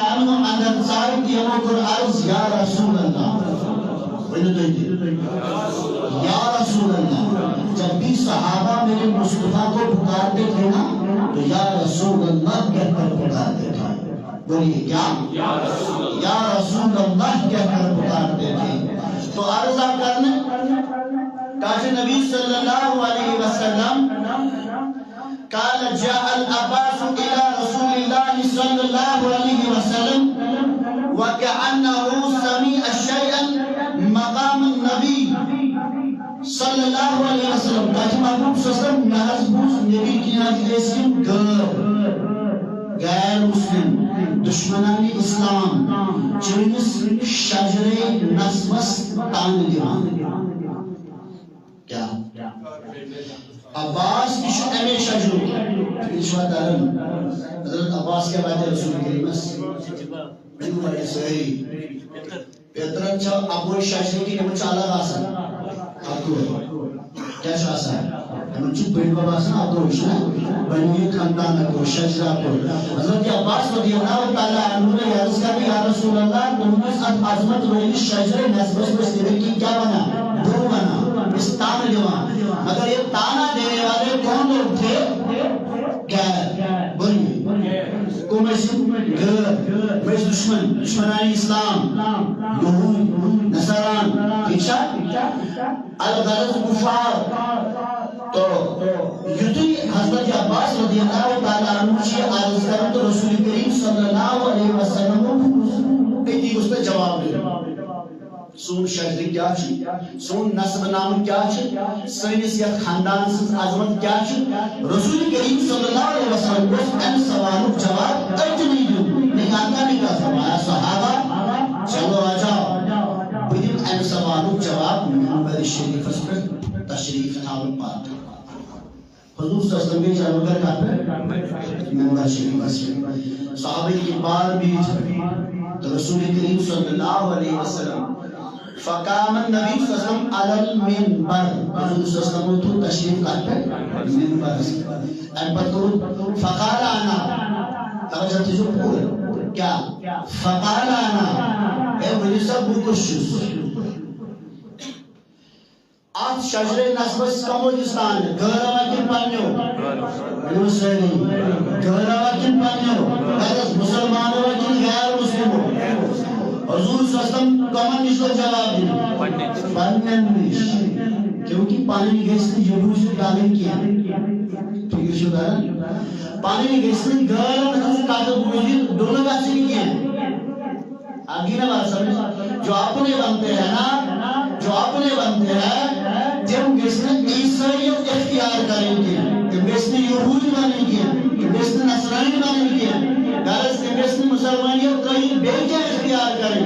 اندر side یمو کر عرض یا رسول اللہ یا رسول اللہ. جب بھی صحابہ میرے مصطفیٰ کو پکارتے تھے نا تو یا رسول اللہ کہہ کر پکارتے تھے. بولیے کیا؟ یا رسول اللہ کہہ کر پکارتے تھے. تو عرضہ کرنے کہ نبی صلی اللہ علیہ وسلم قال جاء العباس الى رسول الله صلى الله عليه وسلم وكأنه سمع شيئا مقام النبي صلی اللہ علیہ وسلم. تاکہ محبوب صلی اللہ علیہ وسلم محبوب نبی کی نازل غیر مسلم دشمنان اسلام چونس شجرے نسمس تان دیوان. کیا عباس کش امی شجرو کشوا دارن حضرت عباس کے بعد رسول کریم جو بڑے صحیح پیترن چھا ابو شجرے کی نمو چالا راسا کیا شاسا ہے ہمیں چوب بیٹ بابا سنا ابو اشنا بنی خاندان کو شجرہ کو. حضرت عباس رضی اللہ تعالیٰ عنہ نے عرض کر یا رسول اللہ تمہیں عظمت ولی شجرے نسبت بس دینے کی کیا بنا دو بنا اس تان جوان. مگر یہ تانا دینے والے کون لوگ تھے؟ غیر بولیے کومیش دشمنان اسلام یہود نصران الغرض کفار. تو یدی حضرت عباس رضی اللہ تعالیٰ عنہ سے عرض کریں تو رسول کریم صلی اللہ علیہ وسلم پیتی اس پہ جواب دے سون شجری کیا چھ سون نسب نام کیا چھ سینس یا خاندان سے عظمت کیا چھ. رسول کریم صلی اللہ علیہ وسلم کو ان سوالوں جواب اج نہیں دوں نہیں آتا نہیں کہا فرمایا صحابہ چلو آ جاؤ بدین ان سوالوں جواب منبر شریف اس پر تشریف ناول پاتے حضور صلی اللہ علیہ وسلم کے جانب کر کہتے منبر شریف اس پر صحابہ کی بار بھی تو رسول کریم صلی اللہ علیہ وسلم فقام النبی صلی اللہ علیہ وسلم علی المنبر. حضور صلی اللہ علیہ وسلم تو تشریف لاتے منبر ان پر تو فقال انا توجہ تجھو پورے کیا فقال انا اے ولی سب بکشش آت شجر نسبت کموجستان گہروا کن پانیو گہروا کن پانیو مسلمانوں کن غیر مسلموں. حضور صلی اللہ علیہ وسلم کمن نشو جواب دیں پانین نش کیونکہ پانی گیسن یہود سے ڈالیں کیا ٹھیک ہے شدہ پانی گیسن گہروا نسبت کاتب ہوئی دونوں بات سے کیا آگی نا بات سمجھ جو اپنے بنتے ہیں نا جو اپنے بنتے ہیں جب گیسن عیسائیت اختیار کریں گے جب گیسن یہود بنیں گے جب گیسن نصرانی بنیں گے غرض جب گیسن مسلمانیت کہیں بیجے اختیار کریں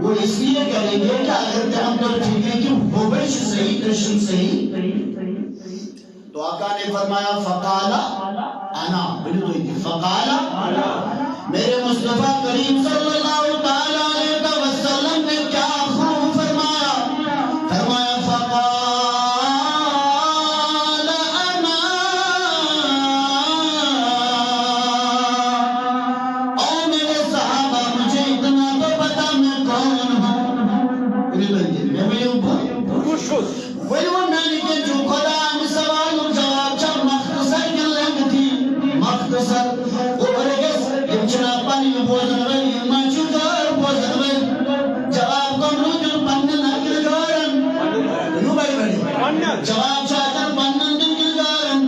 وہ اس لیے کریں گے کہ اگر ہم تو ٹھیک ہے کہ وہ بیش صحیح کرشن صحیح. تو آقا نے فرمایا فقالا انا بلو تو فقالا میرے مصطفیٰ کریم صلی اللہ تعالیٰ علیہ وسلم نے کیا خوب فرمایا فرمایا فقال انا او میرے صحابہ مجھے اتنا تو پتا میں کون ہوں میں ملے وہی وہ نانی کے جو خدا ہم سوال اور جواب چاہ مختصر کن لنگ تھی مختصر پانی میں بوزن وی مانچو دار بوزن وی جواب کن روجن پنن اکل دارن نو بھائی بڑی جواب چاہتر پنن دن کل دارن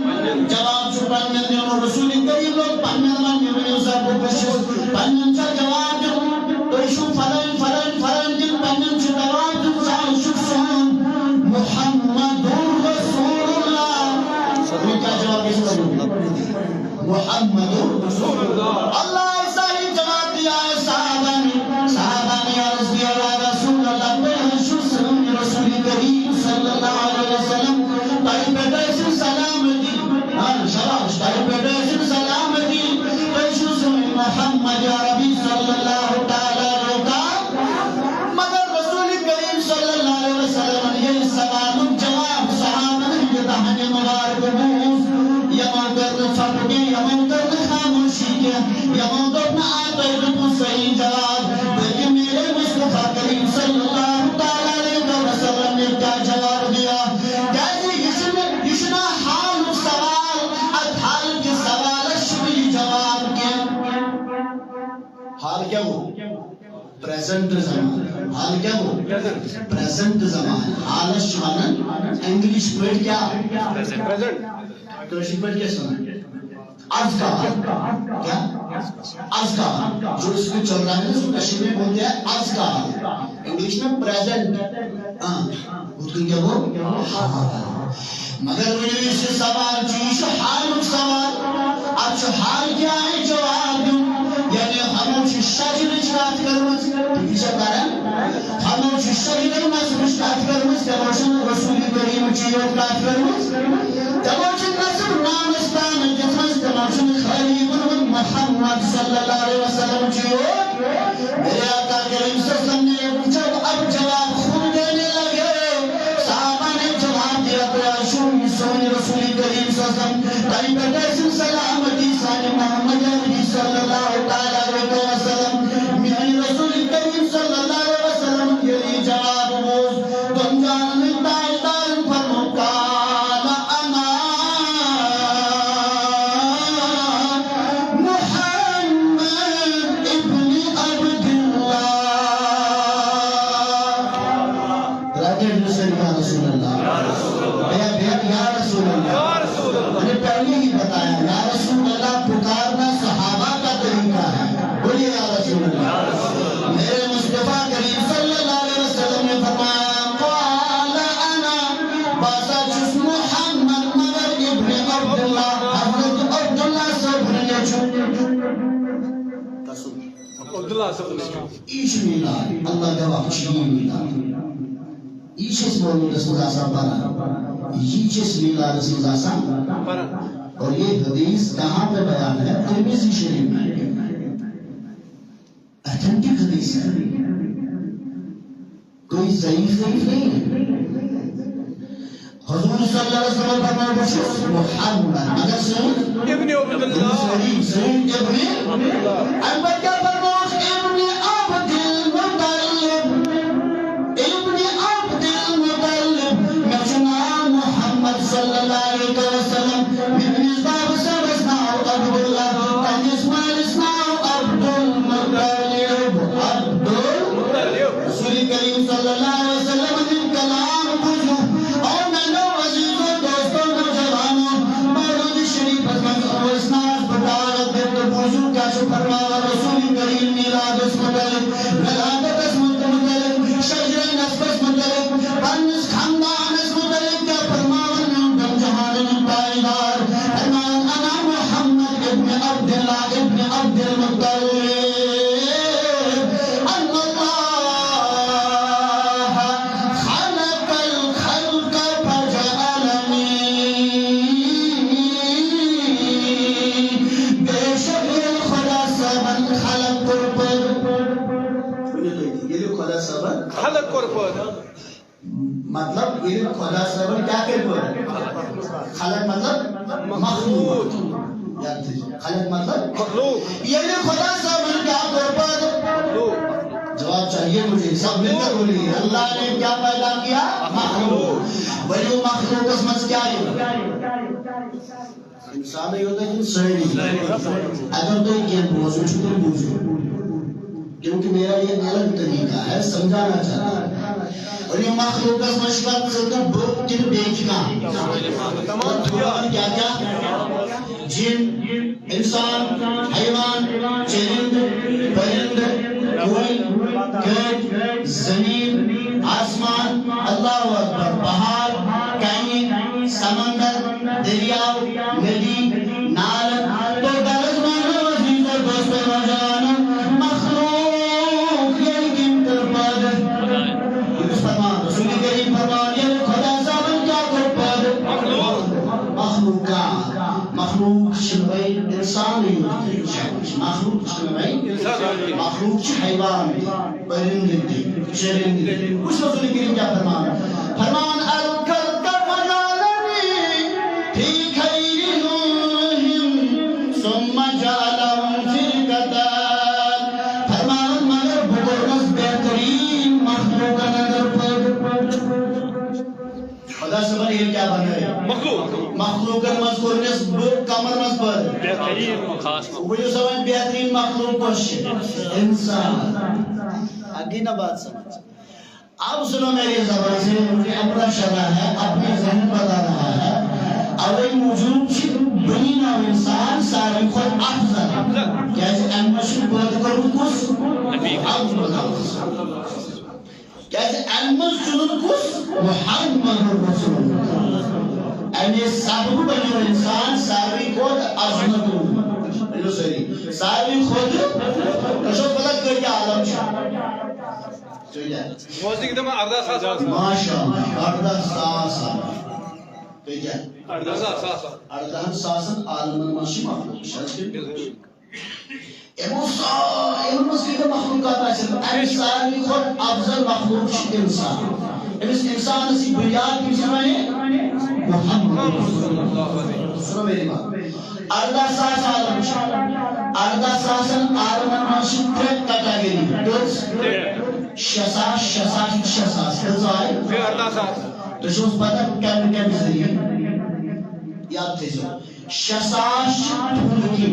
جواب چو پنن دن رسول کریم لوگ پنن من یمنی اسا کو بشش پنن چا جواب دن تو ایشو فرن فرن فرن دن پنن چو جواب دن سان شکسون محمد رسول اللہ سبھی کا جواب اس کا محمد رسول اللہ اللہ حال کیا وہ پریزنٹ زمان حال کیا وہ پریزنٹ زمان حال شمانن انگلیش پڑھ کیا کرشی پڑھ کیا سنا از کا کیا از کا جو اس کو چل رہا ہے اس کو کشمیر میں بولتے ہیں از کا انگلیش میں پریزنٹ اس کو کیا وہ مگر وہ اس سوال چیز حال سوال اب حال کیا ہے جواب دوں یعنی خاموش شجر اجرات کرمز کیسا کارن خاموش شجر مذہب اجرات کرمز تماشن رسول کریم چیوت کات کرمز تماشن نصر نامستان جتمز تماشن خلیب محمد صلی اللہ علیہ وسلم چیوت میرے آقا کریم صلی اللہ علیہ وسلم نے جب اب جواب خود دینے لگے صحابہ نے جواب دیا تو عشون سونی رسول کریم صلی اللہ علیہ وسلم تائی بردیسن سلامتی سانی محمد علیہ صلی اللہ علیہ وسلم میانی رسول کریم صلی اللہ علیہ وسلم کے لیے جواب موز تم جاننے تائیدار فرمو کالا انا محمد ابن عبداللہ راجع حسین یا رسول اللہ یا رسول اللہ میں نے پہلے ہی بتایا یا رسول اللہ پکارنا صحابہ کا طریقہ ہے بولیے یا رسول اللہ میرے مصطفیٰ کریم صلی اللہ علیہ وسلم نے فرمایا قال انا باسا جس محمد مگر ابن عبداللہ حضرت عبداللہ صاحب نے عبداللہ صاحب ایش میلاد اللہ گواہ چیئے میلاد ایش اس مولود رسول آسان پارا یہ میلاد رسول آسان اور یہ حدیث کہاں پہ بیان ہے ترمذی شریف میں اتھینٹک حدیث ہے کوئی ضعیف نہیں ہے حضور صلی اللہ علیہ وسلم فرمائے بشر محمد مگر سن ابن عبداللہ سن ابن البتہ کیا فرموش ابن عبد المطلب ابن عبد المطلب مجمع محمد صلی اللہ علیہ وسلم ابن اسباب سب اسماء عبداللہ تنج اسماء اسماء عبد المطلب رسول کریم صلی اللہ علیہ وسلم نے کلام بجو اور ننو عزیز و دوستوں نوجوانوں مولود شریف و اسناد بطارت دیت بجو کیا چھو فرماوا رسول کریم میلاد اس مطلب ولادت اس مطلب شجر نصب اس مطلب بنس خاندان اس مطلب کیا فرماوا نمدم جہان پائیدار فرمان انا محمد ابن عبداللہ ابن عبد المطلب مطلب یہ خدا سبن کیا کر پر خلق مطلب مخلوق خلق مطلب مخلوق یہ خدا سبن کیا کر پر جواب چاہیے مجھے سب مل کر بولیے اللہ نے کیا پیدا کیا مخلوق ولی مخلوق اسمت کیا ہے انسان نہیں ہوتا کہ صحیح اگر تو یہ بوزو چھوٹے بوزو کیونکہ میرا یہ الگ طریقہ ہے سمجھانا چاہتا ہے اور یہ مخلوق اس مشکلات سے تو بہت تین بیچنا تمام کیا کیا جن انسان حیوان چرند پرند کوئی گرد زمین آسمان اللہ اکبر پہاڑ کہیں سمندر دریاؤ ندی نال تو درز مانو عزیز اور دوست نوجوانوں مخلوق یہ گنتر پد رسول کریم فرمایا خدا سبن کیا کر پد مخلوقات مخلوق شنوئی انسان نہیں ہوتی مخلوق شنوئی مخلوق حیوان پرندے چرندے کچھ رسول کریم کیا فرمان فرمان الکل کفنالنی فی خیرهم ثم جعلهم فی القتال فرمان مگر بگرنس بہترین مخلوق نظر پر خدا سبن یہ کیا بن گئے مخلوق مخلوق مذکورنس کمر مز پر وہ سوائن بہترین مخلوق انسان آگے نہ بات سمجھ اب سنو میری زبان سے مجھے اپنا شرح ہے اپنے ذہن بتا رہا ہے اولی موجود چھ بنی نام انسان ساری خود افضل کیسے امشن بہت کرو کس افضل کیسے امش چنن کس محمد رسول اللہ امی سابق بنی انسان ساری خود عظمت بلو سری ساری خود کشو پتہ کر کیا عالم چھا موسیقی دم 18 ماشاءاللہ 18 تو کیا 18 ساسن عالم ماشی مخلوق شرط امس کی مخلوقات آسن امی ساری خود افضل مخلوق چھ انسان امس انسان اسی بنیاد کی سمائے محمد رسول اللہ سنو میری بات 18 عالم چھ 18 عالم ماشی تریک کٹاگری کس شساش کزائی تو شوز پتہ کم ذریعے یاد تھے جو شساش تھولکی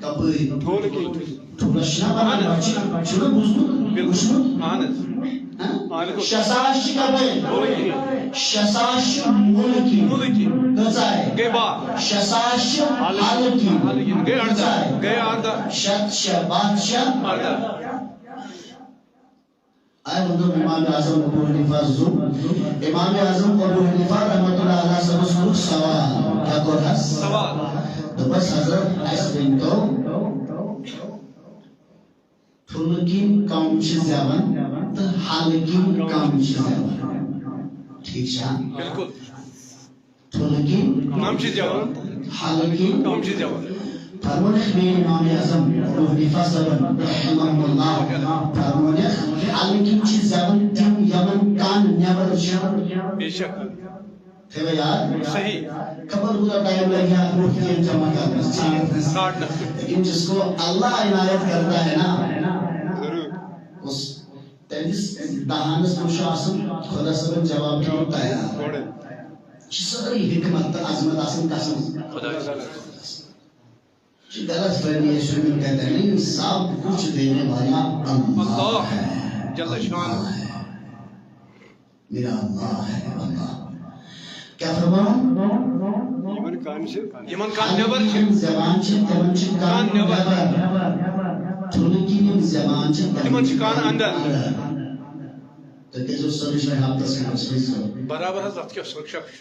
کبری تھولشنا بنا چھوڑا بزنو شساش کبری شساش ملکی کزائی شساش حالکی کزائی شت بادشاہ آئے مطلب امام اعظم ابو حنیفہ زم امام اعظم ابو حنیفہ رحمت اللہ علیہ سب سلوک سوال کیا کر ہے سوال تو بس حضرت ایس بنتو تھلکین کام چیز زیون تو حالکین کام چیز زیون ٹھیک شاہ بالکل تھلکین کام چیز زیون حالکین کام چیز زیون فرمونخ میں امام اعظم ابو حنیفہ صاحب رحمہ اللہ فرمونخ حالکین چیز زیون تیم یمن کان نیبر شہر بے شک تھے وہ یاد صحیح قبل پورا ٹائم لگ گیا روٹیاں جمع کرنا لیکن جس کو اللہ عنایت کرتا ہے نا اس تیس دہانس مشاسم خدا سبن جواب کی ہوتا ہے ساری حکمت عظمت آسن قسم خدا غلط فہمی ہے شروع کہتے ہیں نہیں سب کچھ دینے والا اللہ ہے جل شان میرا اللہ ہے اللہ کیا فرماؤں یمن کان نیبر زبان چھ تمن چھ کان نیبر تھلکین زبان چھ تمن چھ کان اندر تو کیسو سرش میں ہم تسکن سویس برابر حضرت کیا سرکشک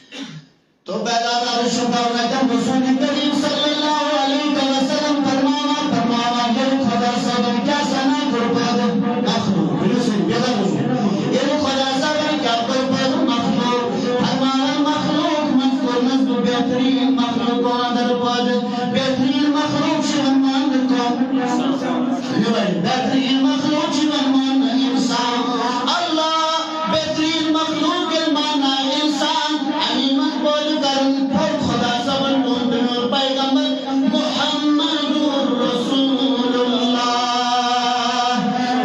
تو بیدار شکر لکم رسول کریم صلی اللہ علیہ وسلم فرمانا یہ خدا صدر کیا سنا قرباد مخلوق رسول بیدار رسول یہ خدا صدر کیا قرباد مخلوق فرمانا مخلوق مذکور نزدو بہترین مخلوق اندر پاد بہترین مخلوق شہرمان کو بہترین مخلوق شہرمان انسان اللہ بہترین مخلوق کے معنی انسان امین بول کرن پھر خدا سبن مندن اور پیغمبر محمد رسول اللہ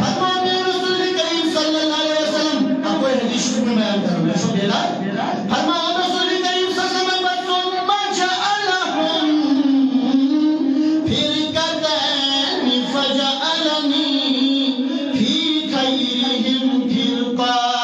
فرمان رسول کریم صلی اللہ علیہ وسلم اب کوئی حدیث میں بیان کروں گا شو بیلا فرمان رسول کریم صلی اللہ علیہ وسلم ما جعلہم پھر کتین فجعلنی فی خیرہم فرقا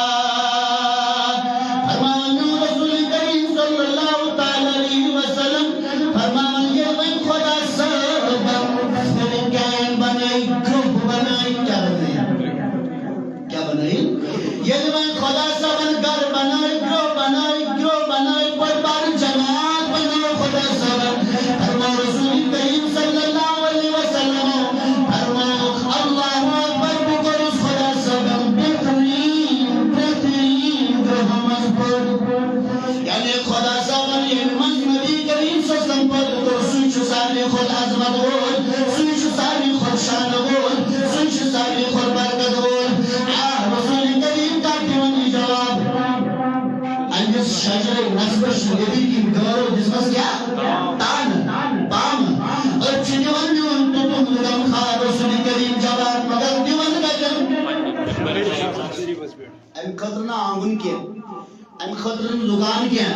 ام خاطر دکان کیا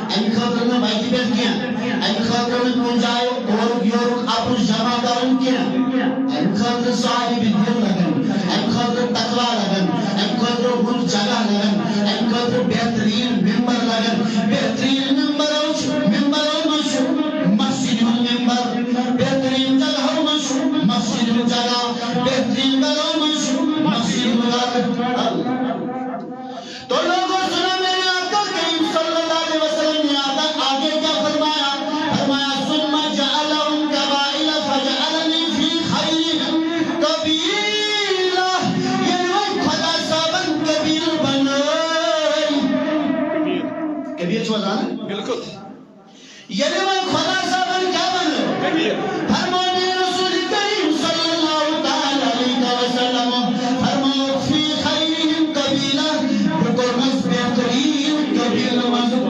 ام خاطر بائک پہ کیا ام خاطر کن جائے اور یورک اپن جمع کرن کیا ام خاطر صاحب دل لگن ام خاطر تقوی لگن ام خاطر گل جگہ لگن ام خاطر بہترین ممبر لگن بہترین ممبر مشو مسجد ممبر بہترین جگہ مشو مسجد جگہ بہترین جگہ مشو مسجد جگہ تو لوگوں سنا میرے آقا کریم صلی اللہ علیہ وسلم نے آگے کیا فرمایا فرمایا ثم جعلهم قبائل فجعلنی فی خیرهم قبیلہ یعنی وہ خدا صاحبن قبیل بنائی قبیل چھو ازانا بالکل یعنی وہ خدا صاحبن کیا بنائی فرمانے رسول کریم صلی اللہ تعالی علیہ وسلم فرمایا فی خیرهم قبیلہ بکنس بہترین قبیل مذہب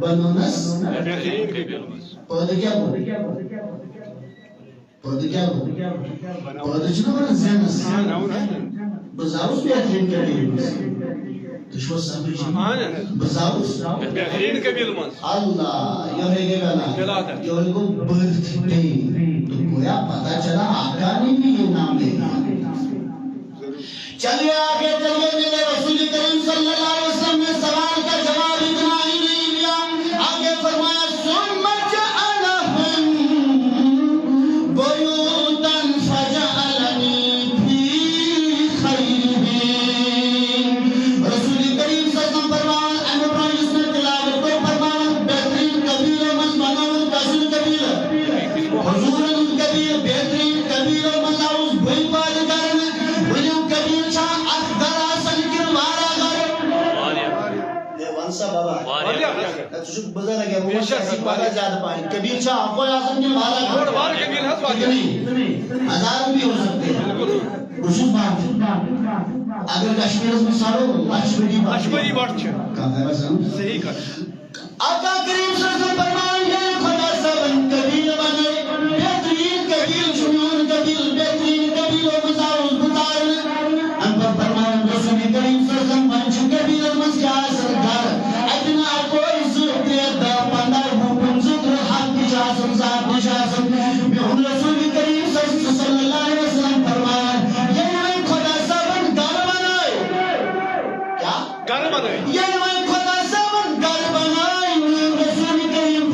بنونس پودھ کیا پودھ چھنا بنا زینس بزاوس بہترین قبیل تشوہ سمجھ بزاوس بہترین قبیل مز اللہ یہ ہے گے بنا جو ان کو برتھ ڈے تو گویا پتا چلا آقا نے بھی یہ نام لے چلیے آگے چلیے میرے رسول کریم صلی اللہ علیہ وسلم نے سوال کا جواب اتنا ہی نہیں لیا آگے فرمایا ثم جعلهم بیوتا فجعلنی فی خیرهم رسول کریم صلی اللہ علیہ وسلم فرمایا امر اس نے تلاوت کو فرمایا بہترین قبیل من بناون کسل قبیل حضور قبیل بہترین قبیل من لاؤس بھئی پاد کرنے تشک بزر لگے وہ شخصی پالا زیادہ پائیں کبیر شاہ آپ کو آسن کے بھالا ہزار بھی ہو سکتے ہیں رسول بات اگر کشمیر میں سارو لشمری بات کہاں ہے بس صحیح کر آقا کریم صلی اللہ علیہ وسلم فرمائیں گے خدا سبن کبیر بنے بہترین کبیر جنون کبیر بہترین کبیر و مزاوز بطارن ہم پر فرمائیں رسول کریم صلی اللہ علیہ وسلم منچو کبیر مسکیا سرکار اتنا کوئی زبیر دا پندر حکم زدر حق نشاسم ذات نشاسم میں ان رسول کریم صلی اللہ علیہ وسلم فرمائیں یہ میں خدا سبن گر بنائے کیا؟ گر بنائے یہ میں خدا سبن گر بنائے رسول کریم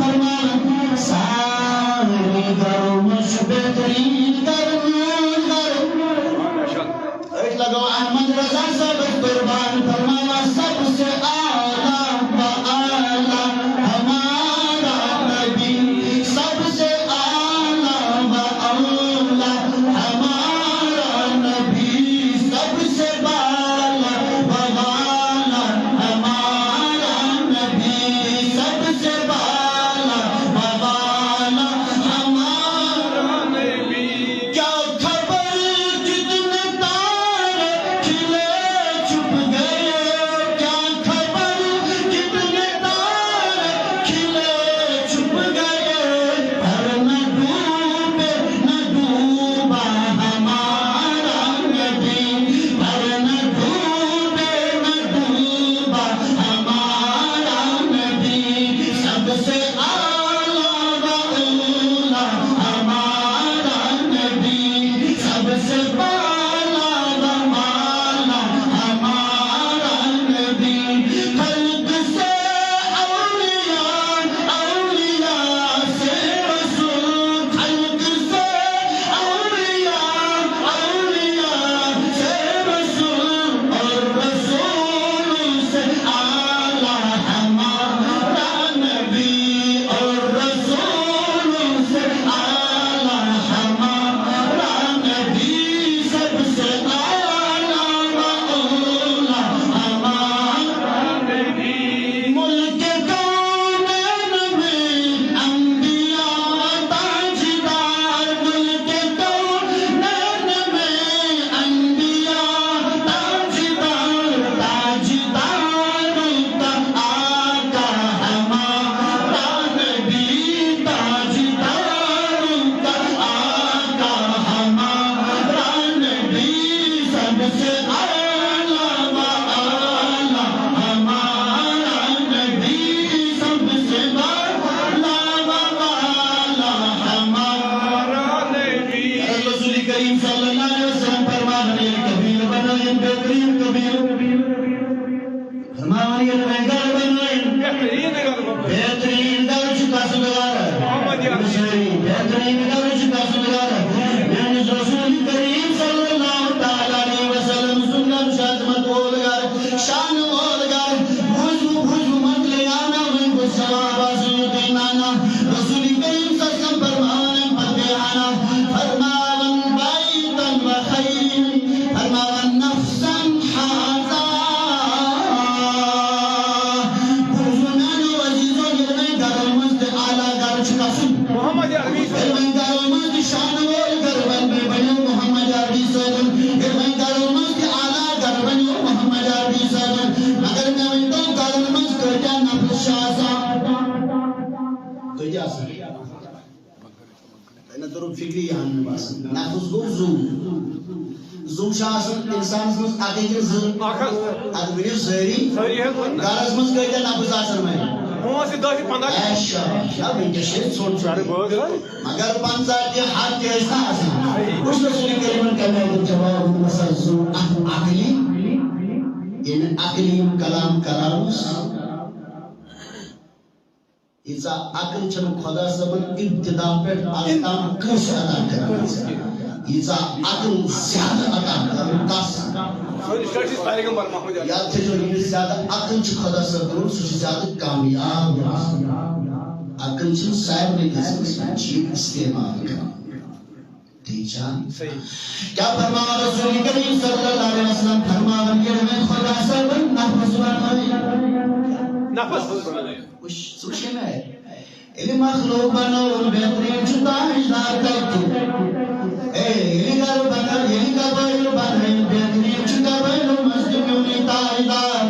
کریم صلی اللہ علیہ وسلم فرمانے کبیر بنائیں بہترین کبیر فرمانے گھر بنائیں بہترین گھر چکا سنگار بہترین گھر چکا سنگار یعنی رسول کریم صلی اللہ علیہ وسلم سنن شادمت اولگار شان اولگار بھوجو مت لے آنا میں کو ثواب حاصل دینانا رسول کریم صلی اللہ علیہ وسلم فرمانے پتے آنا فرماون بیتن و خیر فرماون نفسن حازا محمد عربی شان وول گربن میں بنو محمد عربی صاحب محمد عربی صاحب مگر میں ونڈو گربن میں کٹا نفس شاسا کجا سا انا درو فکری یہاں بس نفس گو زو شاسن انسان مس اگے ز ادبی زری گارز مس کٹا نفس آسن میں موسی 10 15 ایشا کیا بنتے شیر سوچ مگر 15 کے ہاتھ کے ایسا آسان اس رسول کریم کا میں جواب مسلسل عقلی یعنی عقلی کلام کلامس ایسا عقل چن خدا سبن ابتدا پر آستان کش ادا کرنا ایسا عقل زیادہ ادا کرنا کس یاد تھے جو یہ زیادہ عقل چھ خدا سبن سوچ زیادہ کامیاب عقل چھ صاحب نے کسی چیز استعمال کرنا کیا فرمایا رسول کریم صلی اللہ علیہ وسلم فرمایا کہ خدا سبن نفس بنائے سوچے میں ایلی مخلوق بنو بہترین چھتا اجدار کرتے ایلی گھر بنو ایلی گھر بنو بہترین چھتا بنو مسجد میں تائیدار